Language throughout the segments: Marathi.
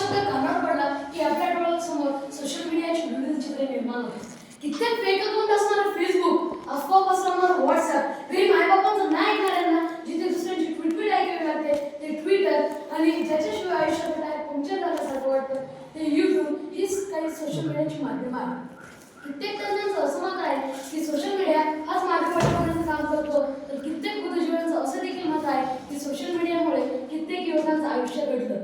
शब्द कानावर पडला की आपल्या डोळ्यासमोर सोशल मीडियाची विविध चित्रे निर्माण होतात. कित्येक फेक अकाउंट असणारं फेसबुक, अफवा पसरवणारं व्हॉट्सअप, घरी मायबापांचं नाही ऐकणाऱ्यांना जिथे दुसऱ्यांची ट्विट ऐकावी लागते ते ट्विटर आणि ज्याच्याशिवाय आयुष्यात काय पंक्चर झाल्यासारखं वाटतं ते यूट्यूब, हीच काही सोशल मीडियाची माध्यमं आहेत. कित्येक तज्ञांचं असं मत आहे की सोशल मीडिया हाच मार्ग वाढवण्याचं काम करतो, तर कित्येक बुद्धिजीवांचं असं देखील मत आहे की सोशल मीडियामुळे कित्येक युवकांचं आयुष्य घडलं.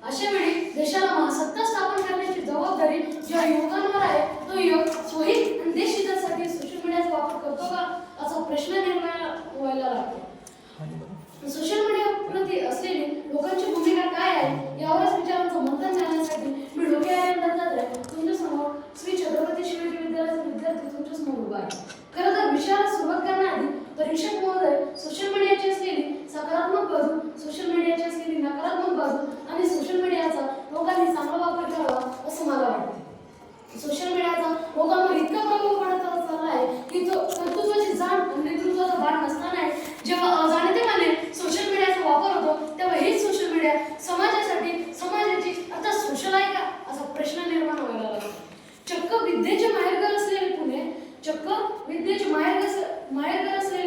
अशा वेळी देशाला सत्ता स्थापन करण्याची जबाबदारी ज्या युवकांवर आहे तो युवक स्वहित आणि देश हितासाठी सोशल मीडियाचा वापर करतो का असा प्रश्न निर्माण व्हायला लागतो. सोशल मीडियाप्रती असलेली लोकांची भूमिका काय आहे यावरच विचारांचं मंथन करण्यासाठी मी डोके तुमच्यासमोर श्री छत्रपती शिवाजी विद्यालयाचे विद्यार्थी तुमच्यासमोर उभा आहे. खरं तर विषयाला सुरुवात करण्याआधी परीक्षक महोदय सोशल मीडियाची असलेली सकारात्मक बाजू, सोशल मीडियाची असलेली नकारात्मक बाजू आणि सोशल मीडियाचा लोकांनी चांगला वापर करावा असं मला वाटतं. सोशल मीडियाचा लोकांवर इतका प्रभाव पडत चालला आहे की तो कर्तृत्वाची जाण आणि नेतृत्वाचा भान नसताना जेव्हा अजाणतेपणे सोशल मीडियाचा वापर होतो तेव्हा हीच सोशल मीडिया समाजाची आता सोशल आहे का असा प्रश्न निर्माण व्हायला लागतो. चक्क विद्येचे माहेरघर असलेले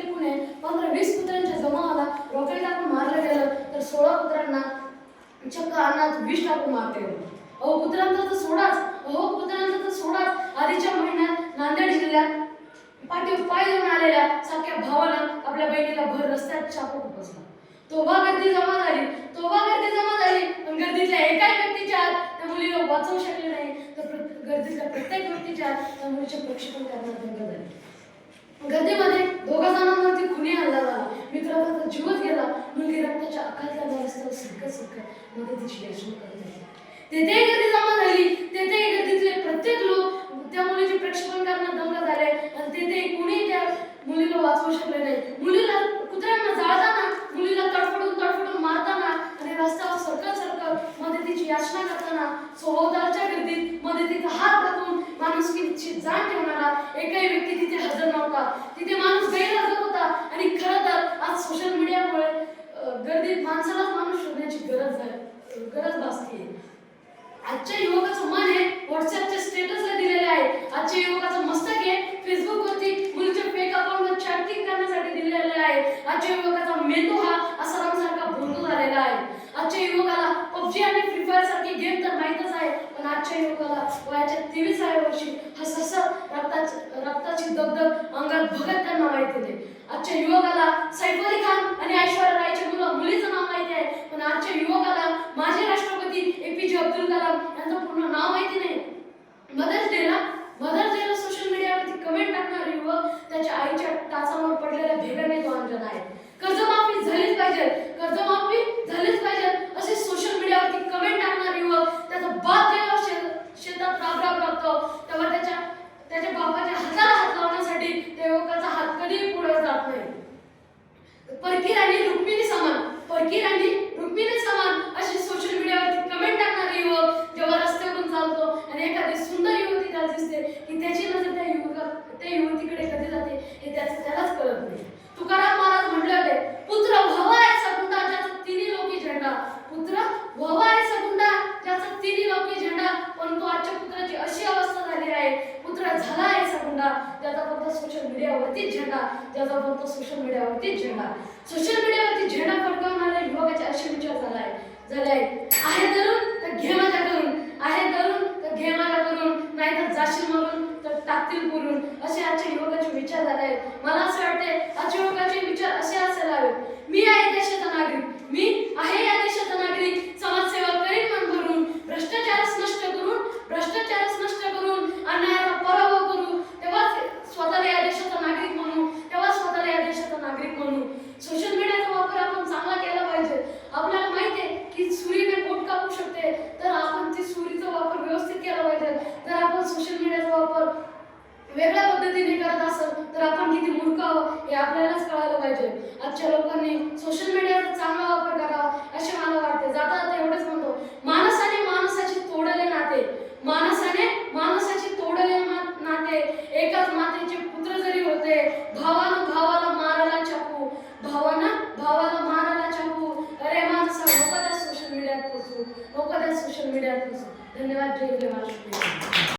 पुणे 15-20 पुत्रांच्या जमावाला रॉकेट टाकून मारलं गेलं तर 16 पुत्रांना चक्क अन्नात विष टाकून मारते गेलं. पुत्रांचा तर सोडाच आधीच्या महिन्यात नांदेड जिल्ह्यात पाठीवर पाय देऊन आलेल्या सख्या भावाला आपल्या बहिणीला भर रस्त्यात चाकू खुपसला. तोबा गर्दी जमा झाली पण गर्दीतल्या एकाही व्यक्तीच्या त्या मुलीला वाचवू शकले नाही, तर गर्दीतल्या प्रत्येक व्यक्तीच्या त्या मुलीचे प्रक्षेपण करण्यात रंग झाले. गर्दीमध्ये 2 जणांवरती खुनी हल्ला झाला, मित्राचा जीवच गेला. मुलगी रक्ताच्या अखातल्या रस्त्यावर सगळं मदतीची याचना करत होती. तेथेही गर्दी जमा झाली, तेथेही गर्दीतले प्रत्येक लोक त्या मुलीचे प्रक्षेपण करण्यात दंग झाले आणि तेथेही कुणी त्या मुलीला वाचवू शकले नाही. मुलीला कुत्र्यांना जाळताना, मुलीला तडफडून मारताना आणि रस्त्यावर सरकत मदतीची याचना करताना सभोवतालच्या गर्दीत मदतीचा हात दाखवून माणुसकीची जाण ठेवणारा एकही व्यक्ती तिथे हजर नव्हता. तिथे माणूस गैरहजर होता. आणि खरं तर आज सोशल मीडियामुळे गर्दीत माणसालाच माणूस शोधण्याची गरज भासते. आजच्या युवकाचं मन हे व्हॉट्सअपच्या स्टेटसला दिलेले आहे. आजच्या युवकाचं मस्तक हे फेसबुकवरती मुलीच्या फेक अकाउंटवर चॅटिंग करण्यासाठी दिलेले आहे. आजच्या युवकाचा मेंदू हा असरांसारखा भोंदू झालेला आहे. आजच्या युवकाला पबजी आणि फ्री फायर सारखे गेम तर माहीतच आहे, पण आजच्या युवकाला वयाच्या 23व्या वर्षी हा ससा रक्ताची दगदग अंगात भगत त्यांना माहिती नाही. आजच्या युवकाला सैफ अली खान आणि ऐश्वर्या रायच्या मुलीचं नाव माहिती आहे, पण आजच्या युवकाला माजी राष्ट्रपती APJ अब्दुल कलाम यांचं पूर्ण नाव माहिती नाही. मदर्स डेला सोशल मीडियावरती कमेंट टाकणारे युवक त्याच्या आईच्या टाचावर पडलेल्या भेगाने तो अंजन आहे. कर्जमाफी झालीच पाहिजे असे सोशल मीडियावरती कमेंट टाकणारे युवक त्याचा बाप जेव्हा शेतात राबतो तेव्हा त्याच्या बापाच्या हाताला हात लावण्यासाठी त्या युवकाचा हात कधीही पुढे जात नाही. परकी राणी रुक्मिणी समान अशी सोशल मीडियावरती कमेंट टाकणारे युवक जेव्हा रस्त्यावरून चालतो आणि एखादी सुंदर युवती त्याला दिसते की त्याची नजर त्या युवतीकडे कधी जाते हे त्यालाच कळत नाही. तुकाराम महाराज म्हटले होते, पुत्र व्हावा ऐसा गुंडा ज्याचा तिन्ही लोकी झेंडा. परंतु आजच्या पुत्राची अशी अवस्था झाली आहे, पुत्र झाला ऐसा गुंडा ज्याचा फक्त सोशल मीडियावरतीच झेंडा. सोशल मीडियावरती झेंडा फडकवणाऱ्या युवकाचे असे विचार झाले आहेत. आहे धरून तर घे माझ्याकडून, नाहीतर जाशील मरून तर टाकतील पुरून, असे आजच्या युवकाचे विचार झाले आहेत. मला असं वाटते आजच्या युवकाचे विचार असे असायला हवेत. मी आहे या देशाचा नागरिक, समाजसेवा करीन मन भरून, भ्रष्टाचारच नष्ट करून अन्यायाचा पराभव करू, तेव्हाच स्वतःला या देशाचा नागरिक म्हणू. सोशल मीडियाचा वापर आपण चांगला केला पाहिजे. आपल्याला माहिती आहे की सुरीने पोट कापू शकते, तर आपण ती सुरीचा वापर व्यवस्थित केला पाहिजे. जर आपण सोशल मीडियाचा वापर वेगळ्या पद्धतीने करत असेल तर आपण किती मूर्ख आहोत हे आपल्यालाच कळायला पाहिजे. आजच्या लोकांनी सोशल मीडियाचा चांगला वापर करावा असे मला वाटते. जाता एवढंच म्हणतो, माणसाने माणसाचे तोडले नाते, एकाच मातेचे पुत्र जरी होते, भावाला मारायला चाकू, अरे माणसा नको त्या सोशल मीडियात पोचू, नको त्या सोशल मीडियात धन्यवाद. जय हिंद महाराष्ट्र.